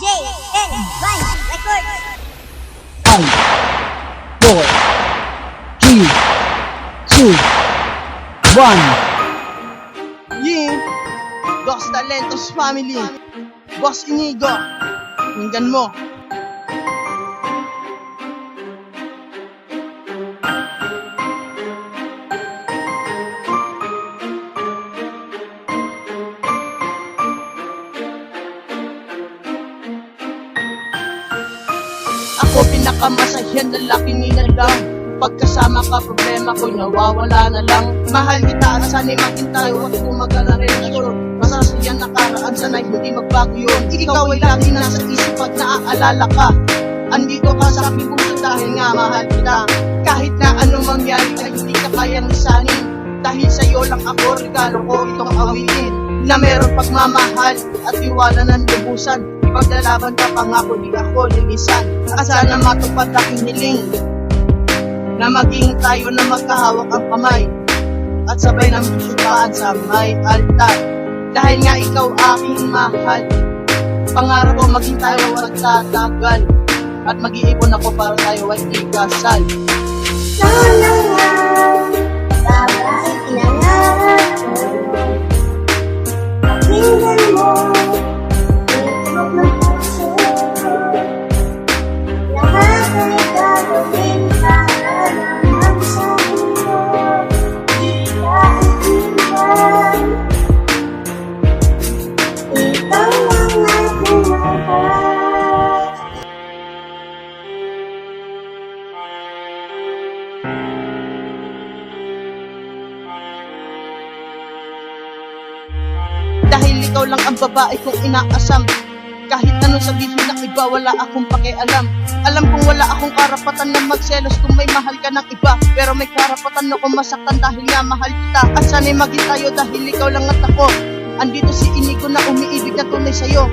JN1 Records. 5, 4, 3, 2, 1. Yeah, Dos Talentos Family, Boss Inigo, hinggan mo. Ako pinakamasayan na laki nilalang. Pagkasama ka, problema ko'y nawawala na lang. Mahal kita at sana'y maging tayo at tumagal na relasyon. Masasayang nakaraan, sana'y hindi magbago yun. Ikaw ay lagi nasa isip pag naaalala ka. Andito ka sa aking puso dahil nga mahal kita. Kahit na anong mangyari ay hindi ka kayang lisanin. Dahil sa'yo lang ako, regalo ko itong awitin. Na meron pagmamahal at iwala ng lubusan. Ipaglalaban ka pangako, di ako lilisan. At sana matupad aking hiling na maging tayo na magkahawak ang kamay at sabay ng susukaan sa may altar. Dahil nga ikaw aking mahal, pangarap ko maging tayo at tatagal at mag-iipon ako para tayo ay ikasal. Sana nga, babay pinangarap ko. Pakinggan mo, itlog ng puso. Lahat ay gagawin para lang sa'yo. Di ka iiwan. Ikaw lang aking mahal. Dahil ikaw lang ang babae kong inaasam. Kahit anong sabihin ng iba, wala akong pakialam. Alam kong wala akong karapatan na magselos kung may mahal ka ng iba. Pero may karapatan ako masaktan dahil nga mahal kita. At sana'y maging tayo dahil ikaw lang at ako. Andito si Inigo na umiibig na tunay sa'yo.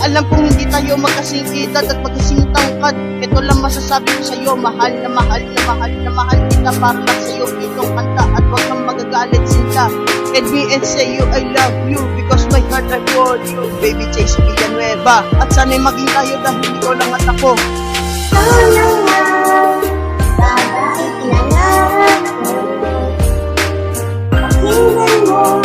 Alam kong hindi tayo magkasing edad at magkasing tangkad. Ito lang masasabi ko sa'yo, mahal na mahal na mahal na mahal kita. Para lang sa'yo itong kanta at huwag kang magagalit sinta. Let me and say you, I love you because my heart I for you. Baby Chase Villanueva. At sana'y maging tayo dahil ikaw lang at ako. Sana nga, babay pinangarap ko. Pakinggan mo,